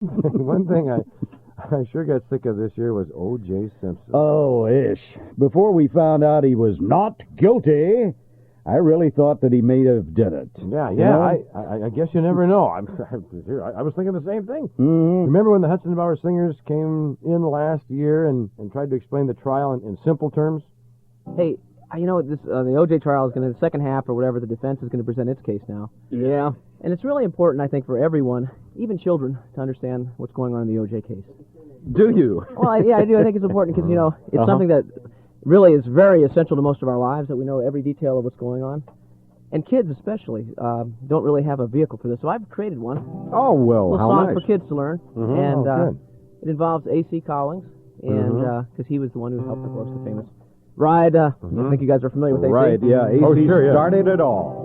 One thing I sure got sick of this year was O.J. Simpson. Oh, ish. Before we found out he was not guilty, I really thought that he may have done it. Yeah. You know? I guess you never know. I was thinking the same thing. Mm-hmm. Remember when the Hudson and Bauer singers came in last year and tried to explain the trial in simple terms? Hey, the O.J. trial is going to, the second half or whatever, the defense is going to present its case now. Yeah. And it's really important, I think, for everyone, even children, to understand what's going on in the O.J. case. Do you? Well, I do. I think it's important because, it's something that really is very essential to most of our lives, that we know every detail of what's going on. And kids especially don't really have a vehicle for this, so I've created one. Oh, well, A how song nice. for kids to learn. Mm-hmm. And Good. it involves A.C. Collins, and because he was the one who helped, of course, the famous ride. I think you guys are familiar with A.C. Right, yeah. AC sure, yeah. started it all.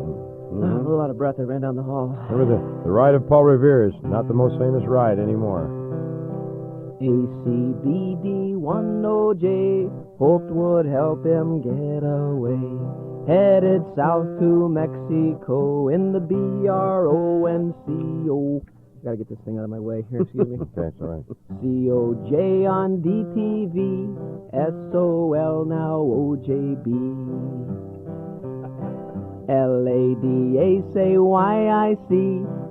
I'm a little out of breath. I ran down the hall. Remember the ride of Paul Revere is not the most famous ride anymore. ACBD1OJ hoped would help him get away. Headed south to Mexico in the BRONCO. Gotta get this thing out of my way here, excuse me. Okay, it's all right. COJ on DTV, SOL now OJB. LADA say YIC,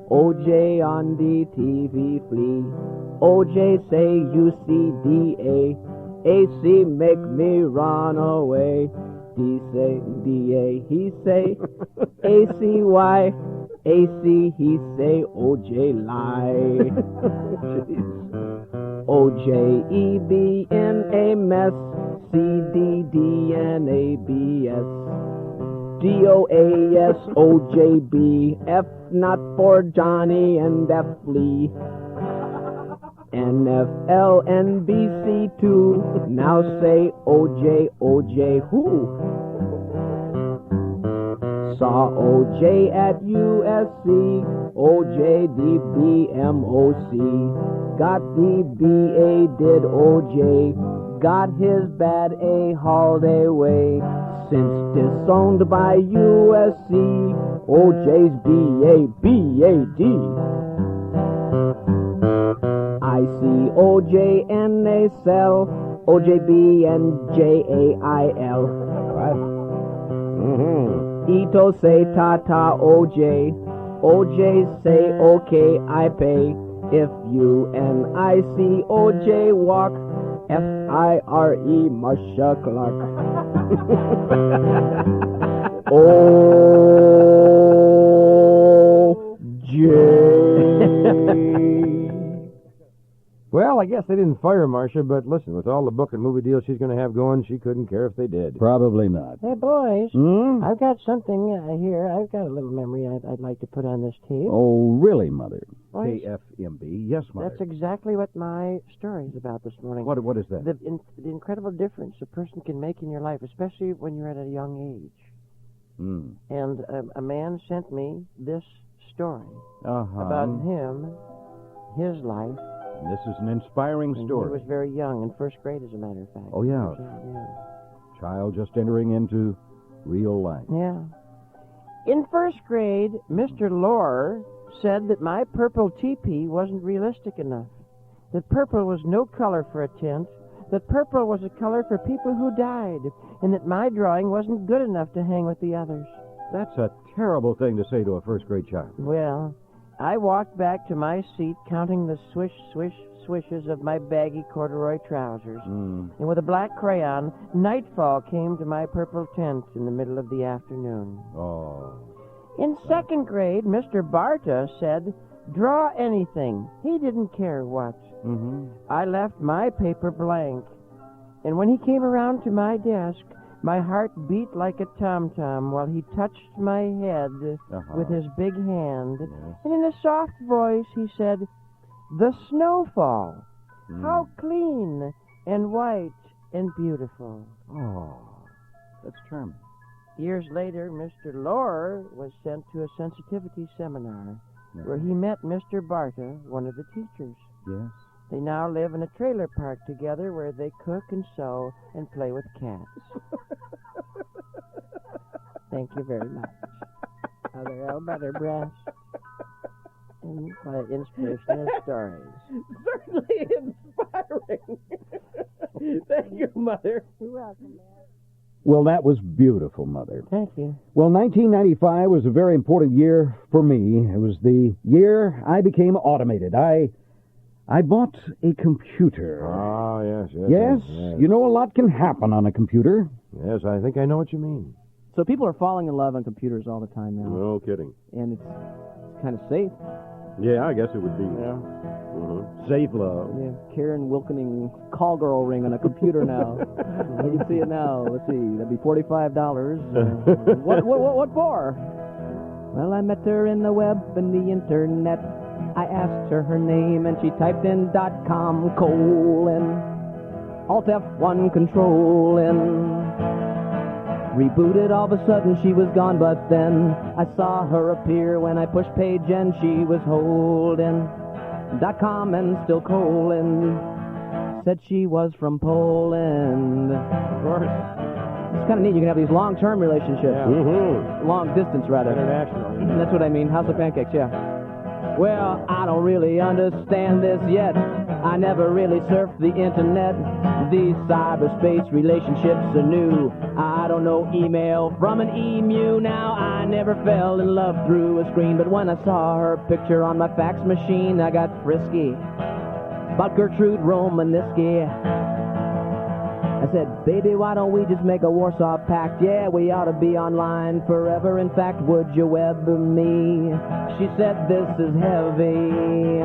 OJ on DTV flee. OJ say UCDA, AC make me run away. D say DA, he say ACY, AC he say OJ lie. OJEB in a mess, CDD and ABS. DOAS OJB, F not for Johnny and F Lee. NFL NBC2, now say OJ who? Saw OJ at USC, OJDBMOC. Got the BA, did OJ, got his bad A hauled away. Since disowned by USC, OJ's BAD. I see OJ and a cell, OJB and JAIL. What? Mm-hmm. Ito say ta-ta OJ, OJ say okay I pay. If you and I see OJ walk, FIRE Marsha Clark. Well, I guess they didn't fire Marcia, but listen, with all the book and movie deals she's going to have going, she couldn't care if they did. Probably not. Hey, boys, Hmm? I've got something here. I've got a little memory I'd like to put on this tape. Oh, really, Mother? Boys, KFMB, yes, Mother. that's exactly what my story is about this morning. What is that? The incredible difference a person can make in your life, especially when you're at a young age. Hmm. And a man sent me this story Uh-huh. about him, his life. This is an inspiring When story. he was very young, in first grade, as a matter of fact. Oh, yeah. Yeah. Child just entering into real life. Yeah. In first grade, Mr. Lohr said that my purple teepee wasn't realistic enough. That purple was no color for a tent. That purple was a color for people who died. And that my drawing wasn't good enough to hang with the others. That's a terrible thing to say to a first-grade child. Well, I walked back to my seat counting the swish, swish, swishes of my baggy corduroy trousers. Hmm. And with a black crayon, nightfall came to my purple tent in the middle of the afternoon. Oh. In second grade, Mr. Barta said, draw anything. He didn't care what. Mm-hmm. I left my paper blank. And when he came around to my desk, my heart beat like a tom-tom while he touched my head with his big hand. Yes. And in a soft voice, he said, the snowfall. Hmm. How clean and white and beautiful. Oh, that's charming. Years later, Mr. Lohr was sent to a sensitivity seminar where he met Mr. Barta, one of the teachers. Yes. They now live in a trailer park together where they cook and sew and play with cats. Thank you very much. Other L. Butterbreast. by inspirational stories. Certainly inspiring. Thank you, Mother. You're welcome, man. Well, that was beautiful, Mother. Thank you. Well, 1995 was a very important year for me. It was the year I became automated. I bought a computer. Oh, yes. Yes, you know, a lot can happen on a computer. Yes, I think I know what you mean. So people are falling in love on computers all the time now. No kidding. And it's kind of safe. Yeah, I guess it would be. Yeah. Safe love. Yeah, Karen Wilkening call girl ring on a computer now. I can see it now. Let's see, that'd be $45. What for? Well, I met her in the web and the internet. I asked her name and she typed in .com : Alt F1 controlling. Rebooted, all of a sudden she was gone, but then I saw her appear when I pushed page and she was holding .com and still colon. Said she was from Poland. Of course. It's kind of neat. You can have these long-term relationships. Yeah. Long distance, rather. International. That's what I mean. House of Pancakes, yeah. Well, I don't really understand this yet. I never really surfed the internet. These cyberspace relationships are new. I don't know email from an emu. Now, I never fell in love through a screen, but when I saw her picture on my fax machine, I got frisky about Gertrude Romanisky. I said, baby, why don't we just make a Warsaw Pact? Yeah, we ought to be online forever. In fact, would you web me? She said, this is heavy.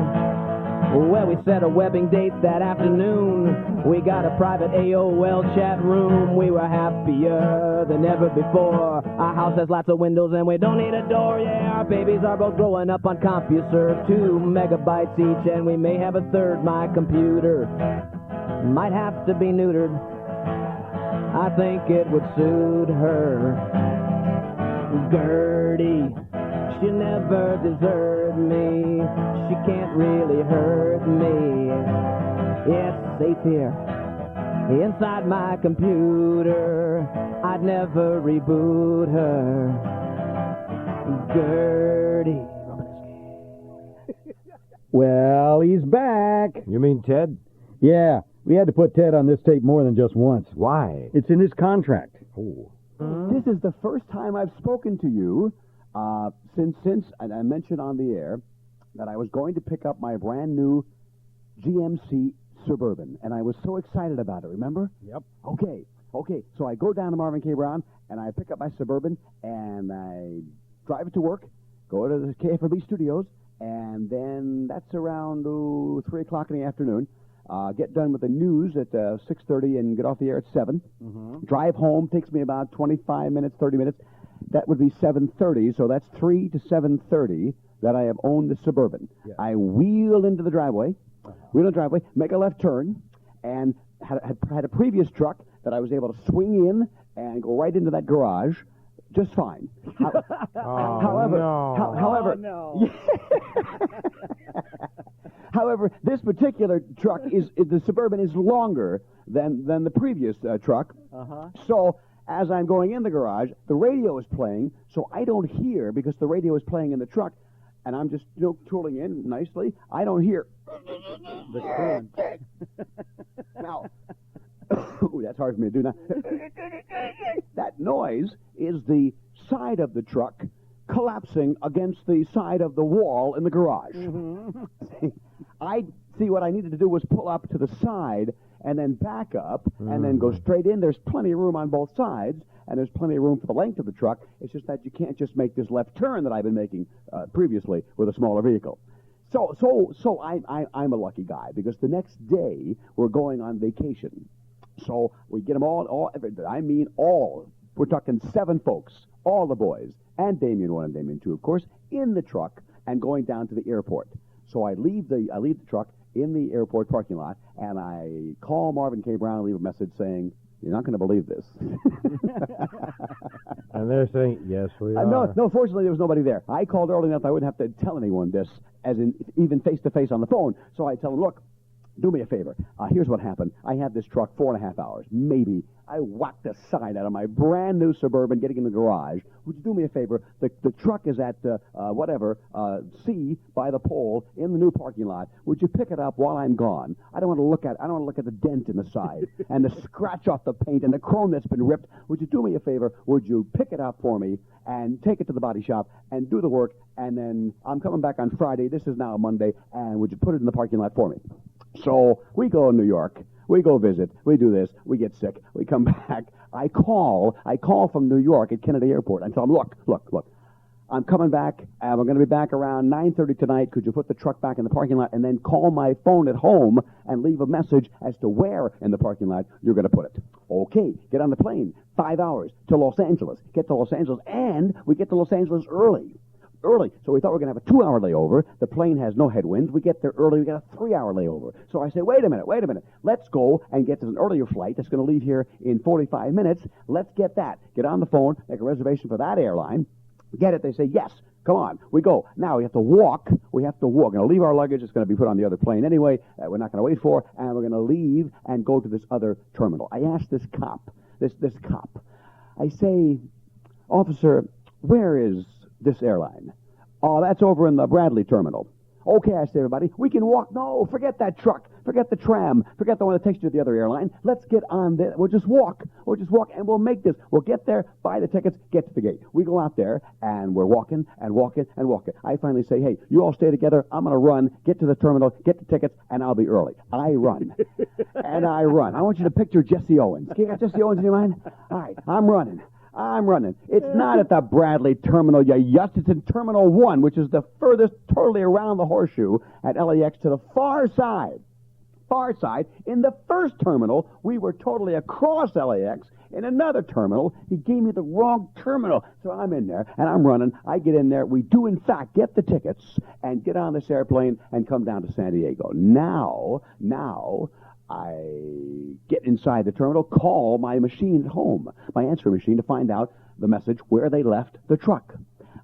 Well, we set a webbing date that afternoon. We got a private AOL chat room. We were happier than ever before. Our house has lots of windows and we don't need a door. Yeah, our babies are both growing up on CompuServe, 2 megabytes each, and we may have a third. My computer might have to be neutered. I think it would suit her. Gertie, she never deserted me. She can't really hurt me. It's safe here, inside my computer. I'd never reboot her. Gertie. Well, he's back. You mean Ted? Yeah, we had to put Ted on this tape more than just once. Why? It's in his contract. Oh. This is the first time I've spoken to you since and I mentioned on the air that I was going to pick up my brand new GMC Suburban, and I was so excited about it, remember? Yep. Okay, so I go down to Marvin K. Brown, and I pick up my Suburban, and I drive it to work, go to the KFMB studios, and then that's around 3 o'clock in the afternoon. Get done with the news at 6:30 and get off the air at 7. Drive home takes me about 25 minutes, 30 minutes. That would be 7:30, so that's 3 to 7:30 that I have owned the Suburban. Yeah. I wheeled into the driveway, make a left turn, and had a previous truck that I was able to swing in and go right into that garage just fine. However, however, this particular truck the Suburban is longer than the previous truck. So as I'm going in the garage, the radio is playing, so I don't hear because the radio is playing in the truck, and I'm just tooling in nicely. I don't hear the current. Now, ooh, that's hard for me to do now. That noise is the side of the truck collapsing against the side of the wall in the garage. What I needed to do was pull up to the side and then back up and then go straight in. There's plenty of room on both sides, and there's plenty of room for the length of the truck. It's just that you can't just make this left turn that I've been making previously with a smaller vehicle. So I'm a lucky guy because the next day we're going on vacation. So we get them all. We're talking 7 folks, all the boys, and Damien 1 and Damien 2, of course, in the truck and going down to the airport. So I leave the truck in the airport parking lot, and I call Marvin K. Brown and leave a message saying, "You're not going to believe this." And they're saying, yes, we are. No, fortunately there was nobody there. I called early enough I wouldn't have to tell anyone this, as in even face-to-face on the phone. So I tell them, look, Do me a favor. Here's what happened. I had this truck 4.5 hours, maybe. I whacked the side out of my brand new Suburban getting in the garage. Would you do me a favor? The truck is at C by the pole in the new parking lot. Would you pick it up while I'm gone? I don't want to look at the dent in the side and the scratch off the paint and the chrome that's been ripped. Would you do me a favor? Would you pick it up for me and take it to the body shop and do the work? And then I'm coming back on Friday. This is now Monday, and would you put it in the parking lot for me? So we go to New York. We go visit. We do this. We get sick. We come back. I call from New York at Kennedy Airport. I tell them, look. I'm coming back, and we're going to be back around 9:30 tonight. Could you put the truck back in the parking lot and then call my phone at home and leave a message as to where in the parking lot you're going to put it? Okay, get on the plane. 5 hours to Los Angeles. Get to Los Angeles, and we get to Los Angeles early. So we thought we were going to have a 2-hour layover. The plane has no headwinds. We get there early. We got a 3-hour layover. So I say, wait a minute. Let's go and get to an earlier flight that's going to leave here in 45 minutes. Let's get that. Get on the phone, make a reservation for that airline. Get it. They say, yes. Come on. We go. Now we have to walk. We're going to leave our luggage. It's going to be put on the other plane anyway. We're not going to wait for. And we're going to leave and go to this other terminal. I asked this cop, this cop. I say, officer, where is this airline? Oh, that's over in the Bradley terminal. Okay, I say, everybody, we can walk. No, forget that truck. Forget the tram. Forget the one that takes you to the other airline. Let's get on there. We'll just walk, and we'll make this. We'll get there, buy the tickets, get to the gate. We go out there, and we're walking. I finally say, hey, you all stay together. I'm going to run, get to the terminal, get the tickets, and I'll be early. I run. I want you to picture Jesse Owens. You got Jesse Owens in your mind? All right, I'm running. It's not at the Bradley terminal, you yuss. It's in Terminal 1, which is the furthest totally around the horseshoe at LAX to the far side. In the first terminal, we were totally across LAX. In another terminal, he gave me the wrong terminal. So I'm in there, and I'm running. I get in there. We do, in fact, get the tickets and get on this airplane and come down to San Diego. Now, I get inside the terminal, call my machine at home, my answering machine, to find out the message where they left the truck.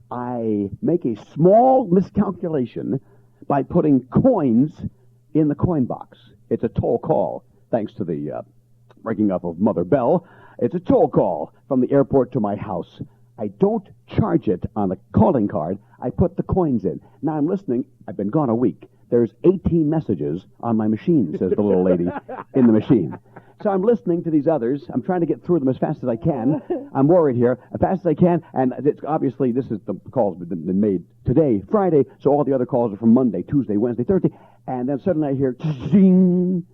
I make a small miscalculation by putting coins in the coin box. It's a toll call, thanks to the breaking up of Mother Bell. It's a toll call from the airport to my house. I don't charge it on the calling card. I put the coins in. Now I'm listening. I've been gone a week. There's 18 messages on my machine, says the little lady in the machine. So I'm listening to these others. I'm trying to get through them as fast as I can. I'm worried here, as fast as I can. And obviously, this is the calls that have been made today, Friday. So all the other calls are from Monday, Tuesday, Wednesday, Thursday. And then suddenly I hear, zing.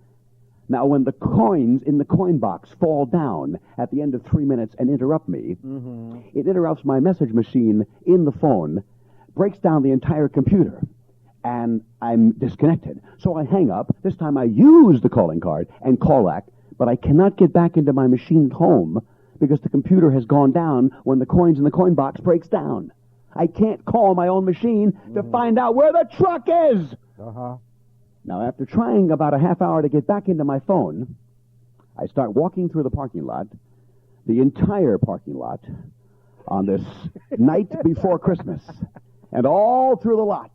Now, when the coins in the coin box fall down at the end of 3 minutes and interrupt me, it interrupts my message machine in the phone, breaks down the entire computer, and I'm disconnected. So I hang up. This time I use the calling card and call back, but I cannot get back into my machine at home because the computer has gone down when the coins in the coin box breaks down. I can't call my own machine to find out where the truck is. Now, after trying about a half hour to get back into my phone, I start walking through the parking lot, the entire parking lot, on this night before Christmas, and all through the lot.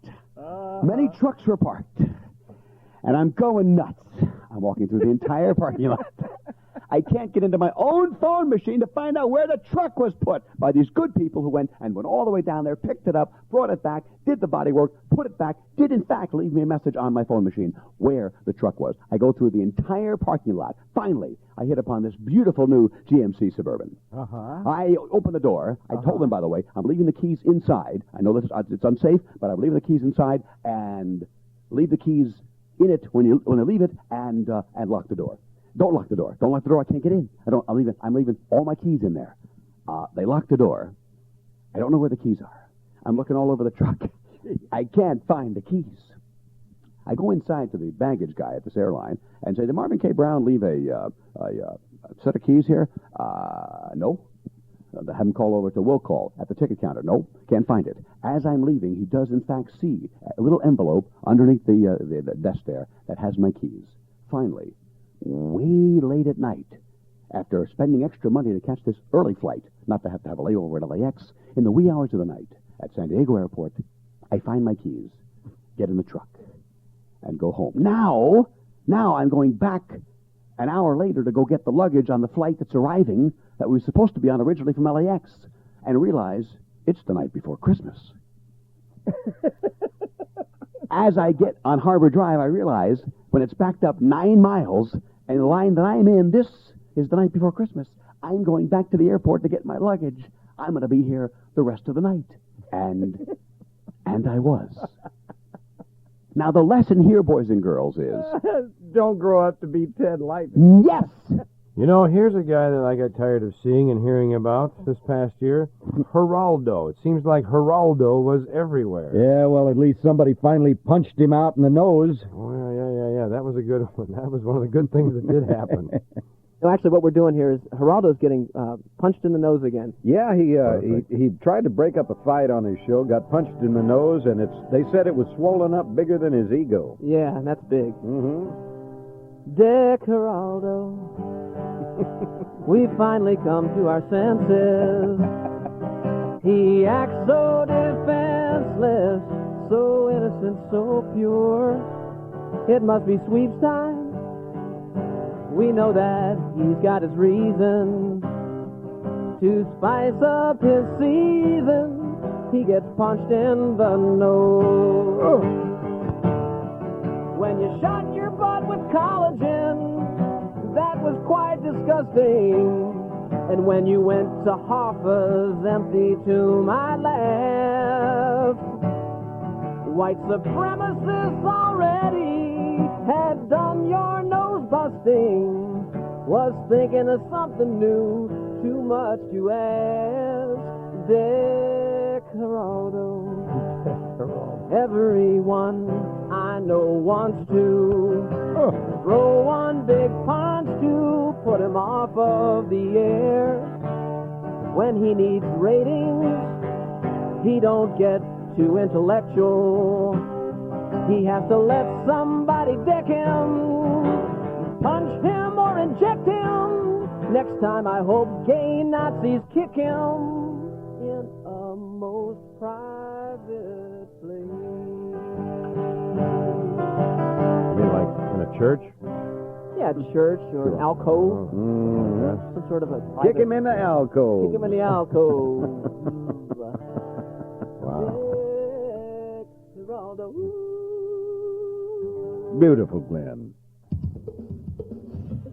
Many trucks were parked, and I'm going nuts. I'm walking through the entire parking lot. I can't get into my own phone machine to find out where the truck was put by these good people who went all the way down there, picked it up, brought it back, did the body work, put it back, did in fact leave me a message on my phone machine where the truck was. I go through the entire parking lot. Finally, I hit upon this beautiful new GMC Suburban. I open the door. I told them, by the way, I'm leaving the keys inside. I know this it's unsafe, but I'm leaving the keys inside, and leave the keys in it when I leave it, and lock the door. Don't lock the door. Don't lock the door. I can't get in. I'm leaving all my keys in there. They lock the door. I don't know where the keys are. I'm looking all over the truck. I can't find the keys. I go inside to the baggage guy at this airline and say, did Marvin K. Brown leave a set of keys here? No. Have him call over to Will Call at the ticket counter. No, can't find it. As I'm leaving, he does in fact see a little envelope underneath the desk there that has my keys. Finally, way late at night, after spending extra money to catch this early flight, not to have a layover at LAX, in the wee hours of the night at San Diego Airport, I find my keys, get in the truck, and go home. Now Now I'm going back an hour later to go get the luggage on the flight that's arriving that we were supposed to be on originally from LAX and realize it's the night before Christmas. As I get on Harbor Drive, I realize when it's backed up 9 miles and the line that I'm in, this is the night before Christmas. I'm going back to the airport to get my luggage. I'm going to be here the rest of the night. And I was. Now, the lesson here, boys and girls, is... Don't grow up to be Ted Light. Yes! You know, here's a guy that I got tired of seeing and hearing about this past year. Geraldo. It seems like Geraldo was everywhere. Yeah, well, at least somebody finally punched him out in the nose. Well, yeah. That was a good one. That was one of the good things that did happen. No, actually, what we're doing here is Geraldo's getting punched in the nose again. Yeah, he tried to break up a fight on his show, got punched in the nose, and they said it was swollen up bigger than his ego. Yeah, and that's big. Mm-hmm. Dick Geraldo, we finally come to our senses. He acts so defenseless, so innocent, so pure. It must be sweeps time. We know that he's got his reason to spice up his season. He gets punched in the nose. When you shot your butt with collagen, that was quite disgusting. And when you went to Hoffa's empty to my left, white supremacists already had done your nose busting. Was thinking of something new, too much to ask. Dick Geraldo. Everyone I know wants to throw one big punch to put him off of the air. When he needs ratings, he don't get too intellectual. He has to let somebody deck him, punch him or inject him. Next time I hope gay Nazis kick him in a most private place. You mean like in a church? Yeah, church or an alcove. Mm-hmm. Some sort of a Kick him in the alcove. Kick him in the alcove. Wow. Dick Geraldo. Beautiful, Glenn.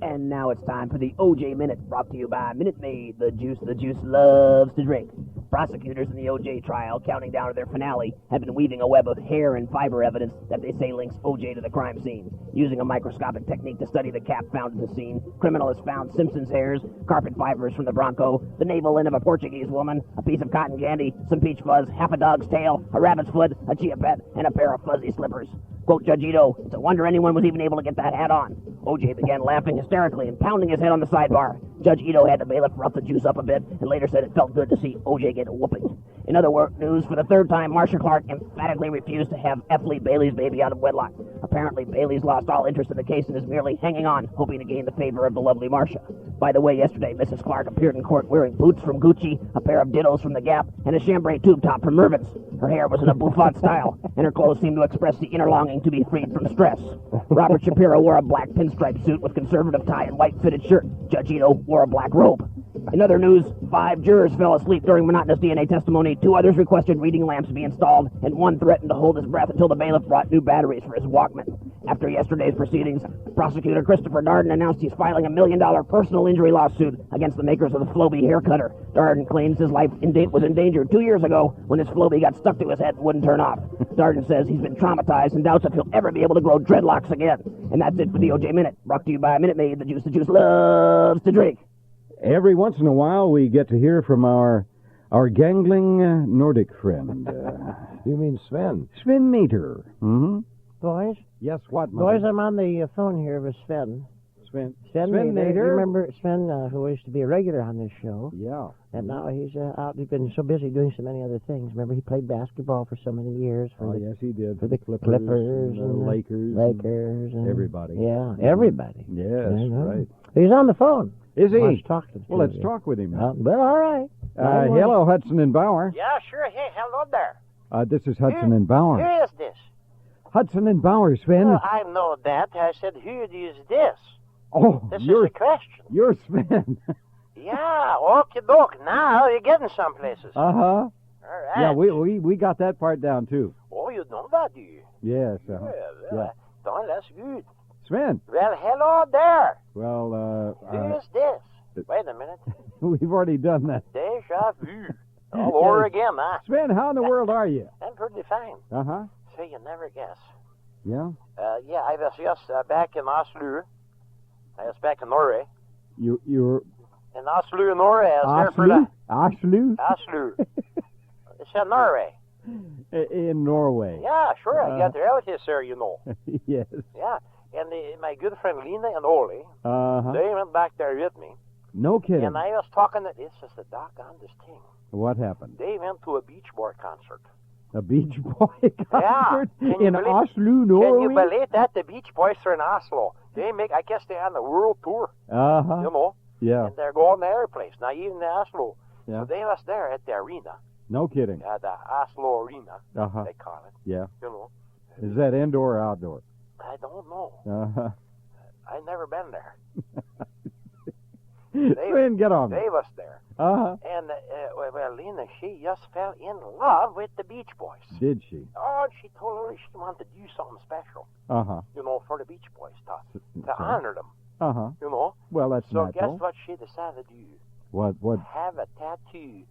And now it's time for the OJ Minute, brought to you by Minute Maid, the juice loves to drink. Prosecutors in the OJ trial, counting down to their finale, have been weaving a web of hair and fiber evidence that they say links OJ to the crime scene. Using a microscopic technique to study the cap found at the scene, criminal has found Simpson's hairs, carpet fibers from the Bronco, the navel end of a Portuguese woman, a piece of cotton candy, some peach fuzz, half a dog's tail, a rabbit's foot, a chia pet, and a pair of fuzzy slippers. Quote Judge Ito, "It's a wonder anyone was even able to get that hat on." OJ began laughing hysterically and pounding his head on the sidebar. Judge Ito had the bailiff rough the juice up a bit and later said it felt good to see OJ get a whooping. In other news, for the third time, Marcia Clark emphatically refused to have F. Lee Bailey's baby out of wedlock. Apparently, Bailey's lost all interest in the case and is merely hanging on, hoping to gain the favor of the lovely Marcia. By the way, yesterday, Mrs. Clark appeared in court wearing boots from Gucci, a pair of dittos from The Gap, and a chambray tube top from Mervyn's. Her hair was in a bouffant style, and her clothes seemed to express the inner longing to be freed from stress. Robert Shapiro wore a black pinstripe suit with conservative tie and white fitted shirt. Judge Ito wore a black robe. In other news, 5 jurors fell asleep during monotonous DNA testimony, 2 others requested reading lamps be installed, and 1 threatened to hold his breath until the bailiff brought new batteries for his Walkman. After yesterday's proceedings, prosecutor Christopher Darden announced he's filing a $1 million personal injury lawsuit against the makers of the Flowbee hair cutter. Darden claims his life was endangered 2 years ago when his Flowbee got stuck to his head and wouldn't turn off. Darden says he's been traumatized and doubts if he'll ever be able to grow dreadlocks again. And that's it for the OJ Minute, brought to you by Minute Maid, the juice loves to drink. Every once in a while, we get to hear from our gangling Nordic friend, You mean Sven? Sven Meter. Mm-hmm. Boys, Yes, what, boys, I'm on the phone here with Sven. Sven Sven Nader. Nader. You remember Sven, who used to be a regular on this show? Yeah. And now he's out. He's been so busy doing so many other things. Remember, he played basketball for so many years. For Yes, he did. For the Clippers and the Lakers. and everybody. Yeah, everybody. Yes, right. He's on the phone. Is he? Let's talk to him. Well, let's talk with him. Well, all right. Hello, Hudson and Bauer. Yeah, sure. Hey, hello there. This is Hudson and Bauer. Who is this? Hudson and Bauer, Sven. Well, I know that. I said, who is this? Oh, This is you're a question. you're Sven. Yeah, okie doke. Now you're getting some places. Uh-huh. All right. Yeah, we got that part down, too. Oh, you know that, do you? Yes. Well, Don, that's good. Sven. Well, hello there. Well, Who is this? Wait a minute. we've already done that. Deja vu. All over again, huh? Sven, how in the world are you? I'm pretty fine. Uh-huh. So you never guess. Yeah? Yeah, I was just back in Oslo. I was back in Norway. You're... In Oslo, Norway. I was there for the... Oslo? Oslo. It's in Norway. In Norway. Yeah, sure. I got relatives there, you know. Yes. Yeah. And my good friend Lena and Oli, Uh-huh. they went back there with me. No kidding. And I was talking to this is the doggondest thing. What happened? They went to a Beach Boy concert. A Beach Boy concert Can you in believe- Oslo, Can Norway? you believe that? The Beach Boys are in Oslo. I guess they're on the world tour, Uh-huh. you know. Yeah. And they're going to every place. Now, even in Oslo. Yeah. So they was there at the arena. No kidding. The Oslo Arena, Uh-huh. they call it. Yeah. You know. Is that indoor or outdoor? I don't know. Uh-huh. I never been there. Sven, get on. They was there. Uh-huh. And, well, Lena, she just fell in love with the Beach Boys. Did she? Oh, she told her she wanted to do something special, Uh-huh. you know, for the Beach Boys to So- honor them, Uh-huh. you know. Well, that's So natural. guess what she decided to do? What? Have a tattoo.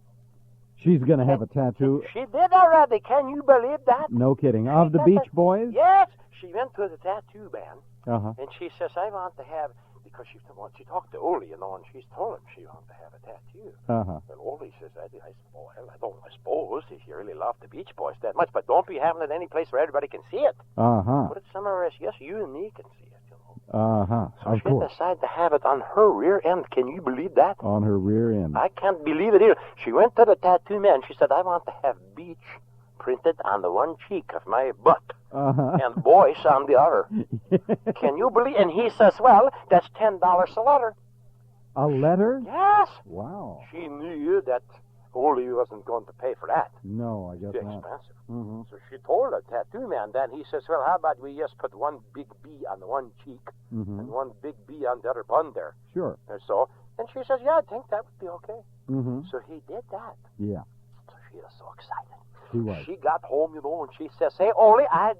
She's going to have a tattoo. She did already. Can you believe that? No kidding. Of the got Beach the- Boys? Yes. She went to the tattoo man, Uh-huh. and she says, I want to have, because she talked to Oli, you know, and she's told him she wants to have a tattoo. Uh-huh. Well, Oli says, I suppose if you really love the Beach Boys that much, but don't be having it any place where everybody can see it. Uh-huh. Put it somewhere else, yes, you and me can see it, you know. Uh-huh. So Of she course. decided to have it on her rear end. Can you believe that? On her rear end. I can't believe it either. She went to the tattoo man. She said, I want to have beach printed on the one cheek of my butt Uh-huh. and boys on the other. Can you believe? And he says, well, that's $10 a letter. A letter? Yes. Wow. She knew that Oli wasn't going to pay for that. No, I guess Too not. expensive. Mm-hmm. So she told the tattoo man that. He says, well, how about we just put one big B on the one cheek Mm-hmm. and one big B on the other bun there. Sure. And so, and she says, yeah, I think that would be okay. Mm-hmm. So he did that. Yeah. So she was so excited. She was. She got home, you know, and she says, hey, Oli, I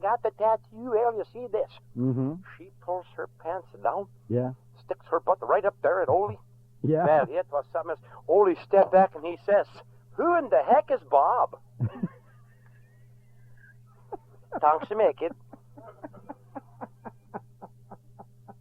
got the tattoo. Well, you see this. Mm-hmm. She pulls her pants down, Yeah. sticks her butt right up there at Oli. Yeah. Well, it was something else. Oli stepped back and he says, who in the heck is Bob? Thanks to make it.